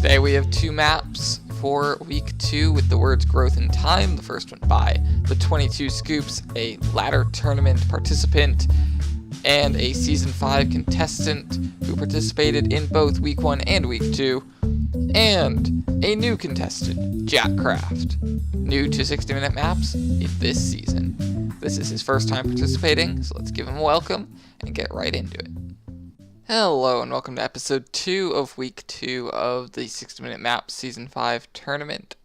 Today we have two maps for week 2 with the words growth and time. The first one by The22Scoops, a ladder tournament participant and a season 5 contestant who participated in both week 1 and week 2, and a new contestant, Jackcraft, new to 60-minute maps in this season. This is his first time participating, so let's give him a welcome and get right into it. Hello and welcome to episode 2 of week 2 of the 60-minute map season 5 tournament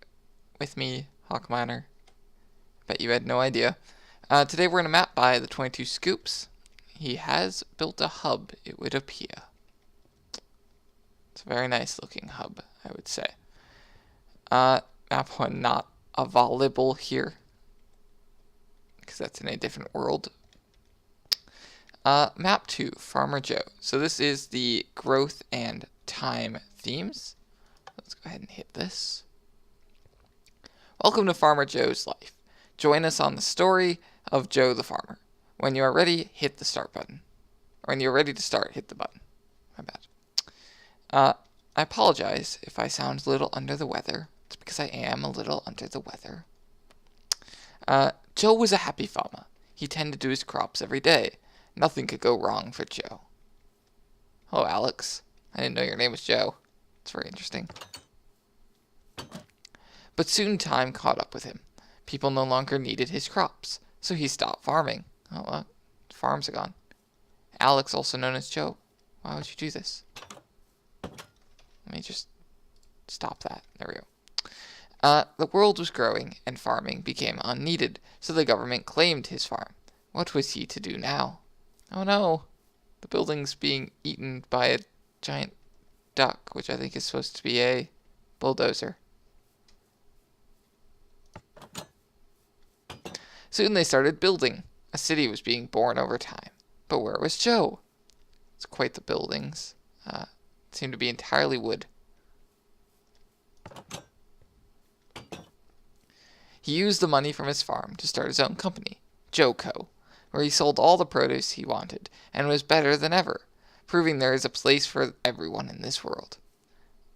with me, Hawkminer. Bet you had no idea. Today we're in a map by The22Scoops. He has built a hub, it would appear. It's a very nice looking hub, I would say. Map 1 not available here, because that's in a different world. Map 2, Farmer Joe. So this is the growth and time themes. Let's go ahead and hit this. Welcome to Farmer Joe's life. Join us on the story of Joe the farmer. When you are ready, hit the start button. Or when you're ready to start, hit the button. My bad. I apologize if I sound a little under the weather. It's because I am a little under the weather. Joe was a happy farmer. He tended to his crops every day. Nothing could go wrong for Joe. Hello, Alex. I didn't know your name was Joe. It's very interesting. But soon time caught up with him. People no longer needed his crops, so he stopped farming. Oh, well, farms are gone. Alex, also known as Joe. Why would you do this? Let me just stop that. There we go. The world was growing, and farming became unneeded, so the government claimed his farm. What was he to do now? Oh no, the building's being eaten by a giant duck, which I think is supposed to be a bulldozer. Soon they started building. A city was being born over time. But where was Joe? It's quite the buildings. Seem to be entirely wood. He used the money from his farm to start his own company, Joe Co., where he sold all the produce he wanted, and was better than ever, proving there is a place for everyone in this world.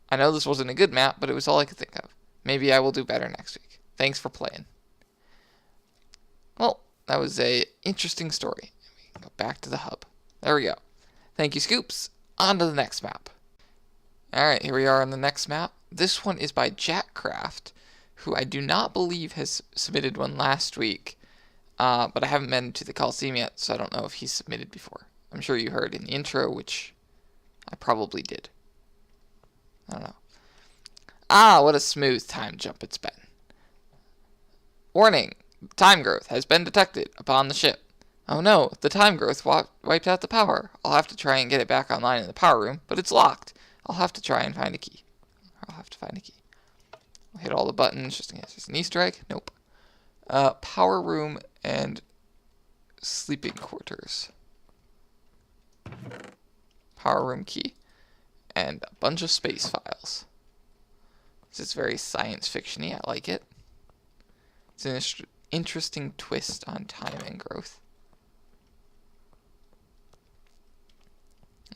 I know this wasn't a good map, but it was all I could think of. Maybe I will do better next week. Thanks for playing. Well, that was a interesting story. We can go back to the hub. There we go. Thank you, Scoops. On to the next map. Alright, here we are on the next map. This one is by Jackcraft, who I do not believe has submitted one last week. But I haven't been to the Coliseum yet, so I don't know if he's submitted before. I'm sure you heard in the intro, which I probably did. I don't know. Ah, what a smooth time jump it's been. Warning! Time growth has been detected upon the ship. Oh no, the time growth wiped out the power. I'll have to try and get it back online in the power room, but it's locked. I'll have to try and find a key. I'll hit all the buttons just in case there's an Easter egg. Nope. Power room and sleeping quarters. Power room key. And a bunch of space files. This is very science fiction-y. I like it. It's an interesting twist on time and growth.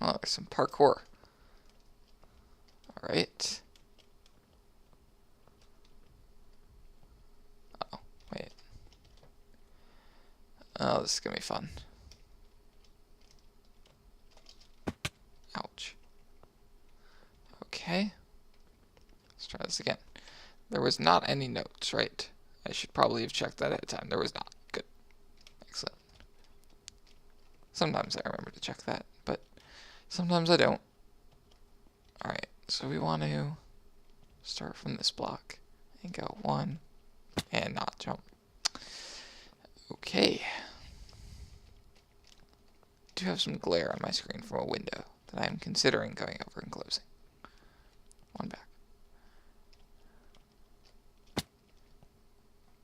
Oh, there's some parkour. Alright. Oh, wait. Oh, this is gonna be fun. Ouch. Okay. Let's try this again. There was not any notes, right? I should probably have checked that ahead of time. There was not. Good. Excellent. Sometimes I remember to check that, but sometimes I don't. Alright, so we want to start from this block and go 1 and not jump. Okay. I do have some glare on my screen from a window that I am considering going over and closing. 1 back.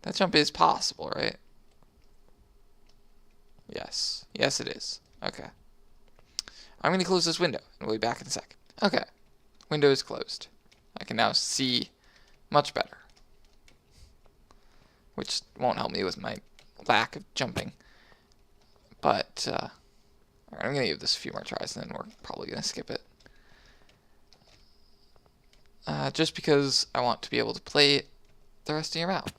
That jump is possible, right? Yes. Yes, it is. Okay. I'm going to close this window, and we'll be back in a sec. Okay. Window is closed. I can now see much better. Which won't help me with my lack of jumping. But, alright, I'm going to give this a few more tries, and then we're probably going to skip it. just because I want to be able to play it the rest of your map.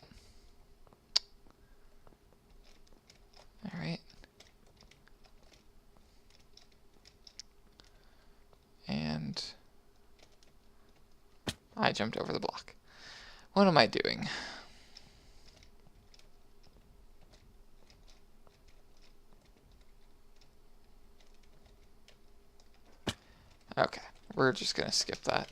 Alright. And I jumped over the block. What am I doing? Okay, we're just gonna skip that.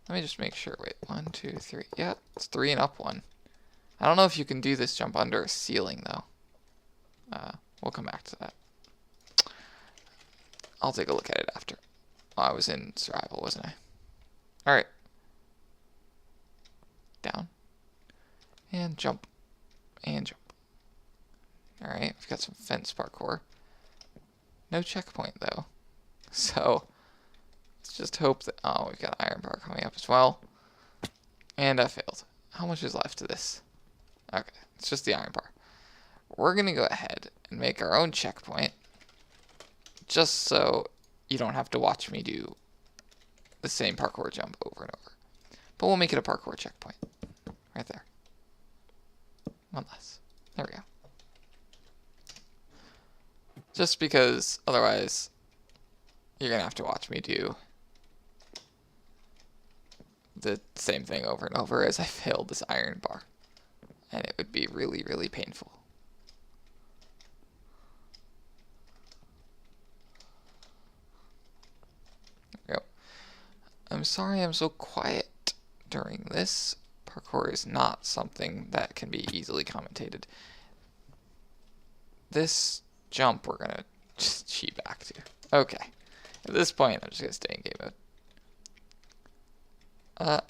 Let me just make sure. Wait, 1, 2, 3. Yeah, it's 3 and up 1. I don't know if you can do this jump under a ceiling, though. We'll come back to that. I'll take a look at it after. Oh, I was in survival, wasn't I? Alright. Down. And jump. And jump. Alright, we've got some fence parkour. No checkpoint, though. So, let's just hope that... Oh, we've got iron bar coming up as well. And I failed. How much is left to this? Okay, it's just the iron bar. We're going to go ahead and make our own checkpoint. Just so you don't have to watch me do the same parkour jump over and over. But we'll make it a parkour checkpoint. Right there. One less. There we go. Just because otherwise you're going to have to watch me do the same thing over and over as I failed this iron bar. And it would be really, really painful. There we go. I'm sorry I'm so quiet during this. Parkour is not something that can be easily commentated. This jump we're going to just cheat back to. Okay. At this point, I'm just going to stay in game mode.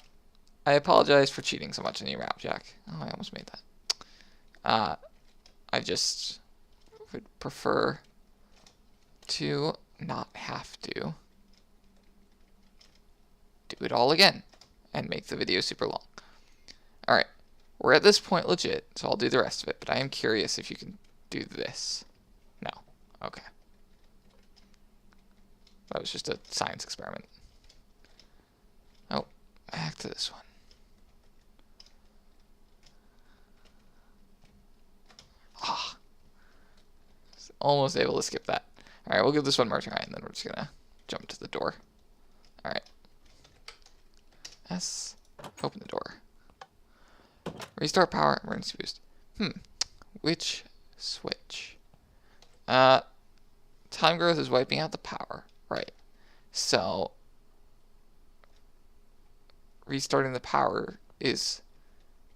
I apologize for cheating so much in your map, Jack. Oh, I almost made that. I just would prefer to not have to do it all again and make the video super long. Alright, we're at this point legit, so I'll do the rest of it, but I am curious if you can do this. No. Okay. That was just a science experiment. Oh, back to this one. Ah. Almost able to skip that. Alright, we'll give this one more try, and then we're just gonna jump to the door. Alright. S. Open the door. Restart power, emergency boost. Which switch? Time growth is wiping out the power. Right. So, restarting the power is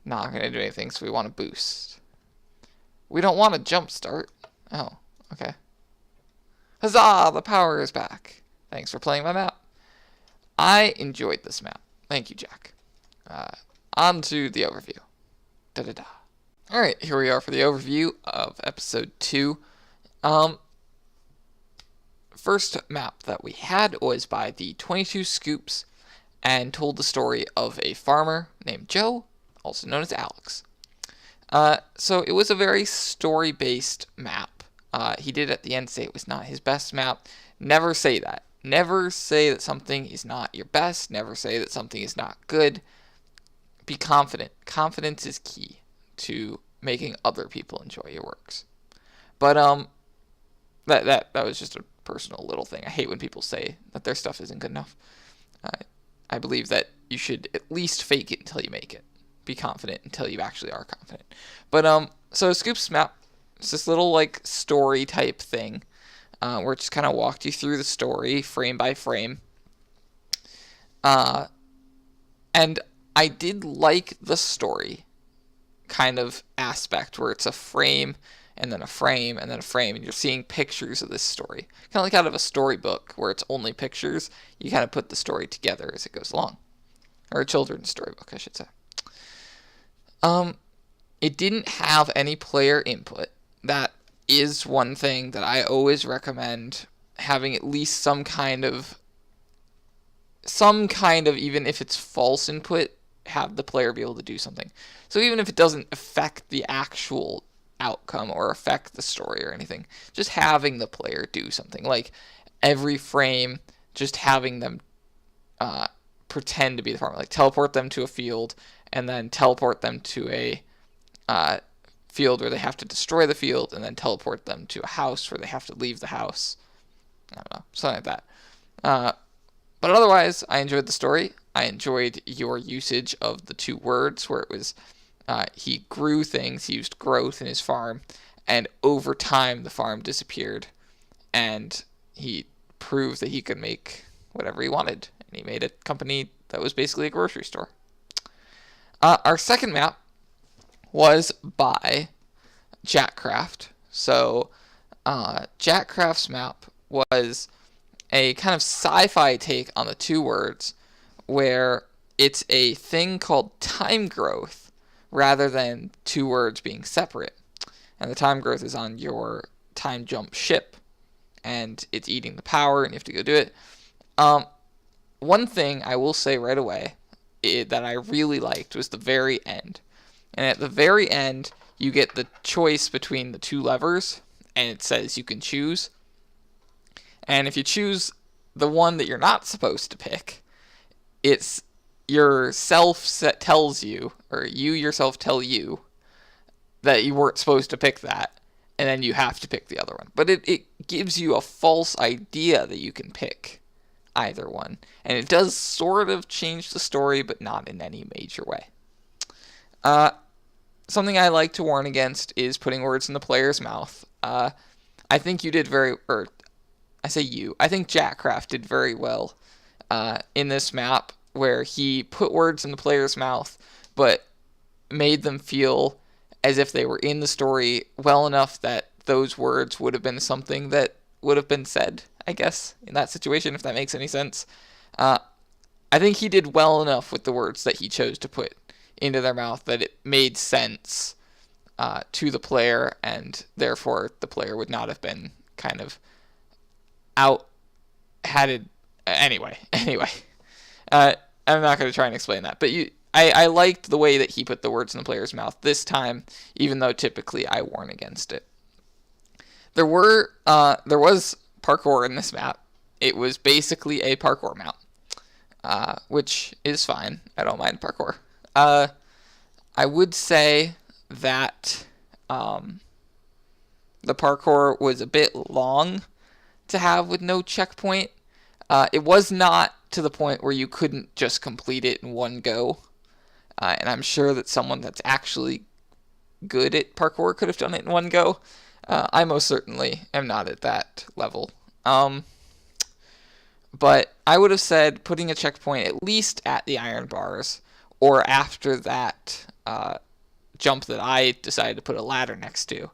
not going to do anything, so we want to boost. We don't want to jump start. Oh, okay. Huzzah! The power is back. Thanks for playing my map. I enjoyed this map. Thank you, Jack. On to the overview. Da-da-da. Alright, here we are for the overview of episode 2. First map that we had was by the 22Scoops and told the story of a farmer named Joe, also known as Alex. So it was a very story-based map. He did at the end say it was not his best map. Never say that. Never say that something is not your best. Never say that something is not good. Be confident. Confidence is key to making other people enjoy your works. But that was just a personal little thing. I hate when people say that their stuff isn't good enough. I believe that you should at least fake it until you make it. Be confident until you actually are confident. But so Scoops map, it's this little like story type thing where it just kind of walked you through the story frame by frame. And I did like the story kind of aspect where it's a frame and then a frame and then a frame, and you're seeing pictures of this story. Kind of like out of a storybook where it's only pictures. You kind of put the story together as it goes along. Or a children's storybook, I should say. It didn't have any player input. That is one thing that I always recommend, having at least some kind of, even if it's false input, have the player be able to do something. So even if it doesn't affect the actual outcome or affect the story or anything, just having the player do something. Like every frame, just having them pretend to be the farmer, like teleport them to a field and then teleport them to a field where they have to destroy the field, and then teleport them to a house where they have to leave the house. I don't know, something like that. But otherwise, I enjoyed the story. I enjoyed your usage of the 2 words, where it was he grew things, he used growth in his farm, and over time the farm disappeared, and he proved that he could make whatever he wanted, and he made a company that was basically a grocery store. Our second map was by Jackcraft. So Jackcraft's map was a kind of sci-fi take on the 2 words, where it's a thing called time growth rather than 2 words being separate. And the time growth is on your time jump ship, and it's eating the power, and you have to go do it. One thing I will say right away that I really liked was the very end. And at the very end, you get the choice between the 2 levers, and it says you can choose. And if you choose the one that you're not supposed to pick, it's yourself that tells you, or you yourself tell you, that you weren't supposed to pick that, and then you have to pick the other one. But it gives you a false idea that you can pick either one. And it does sort of change the story, but not in any major way. Something I like to warn against is putting words in the player's mouth. I think you did I think Jackcraft did very well in this map, where he put words in the player's mouth, but made them feel as if they were in the story well enough that those words would have been something that would have been said, I guess, in that situation, if that makes any sense. I think he did well enough with the words that he chose to put into their mouth that it made sense to the player, and therefore the player would not have been kind of anyway. I'm not going to try and explain that, but I liked the way that he put the words in the player's mouth this time, even though typically I warn against it. There was parkour in this map. It was basically a parkour map, which is fine. I don't mind parkour. I would say that the parkour was a bit long to have with no checkpoint. It was not to the point where you couldn't just complete it in one go. And I'm sure that someone that's actually good at parkour could have done it in one go. I most certainly am not at that level. But I would have said putting a checkpoint at least at the iron bars, or after that jump that I decided to put a ladder next to.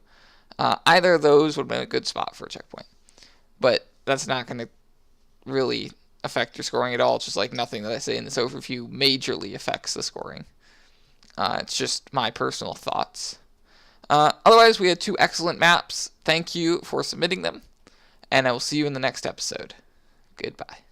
Either of those would have been a good spot for a checkpoint. But that's not going to really affect your scoring at all. It's just like nothing that I say in this overview majorly affects the scoring. It's just my personal thoughts. Otherwise, we had 2 excellent maps. Thank you for submitting them, and I will see you in the next episode. Goodbye.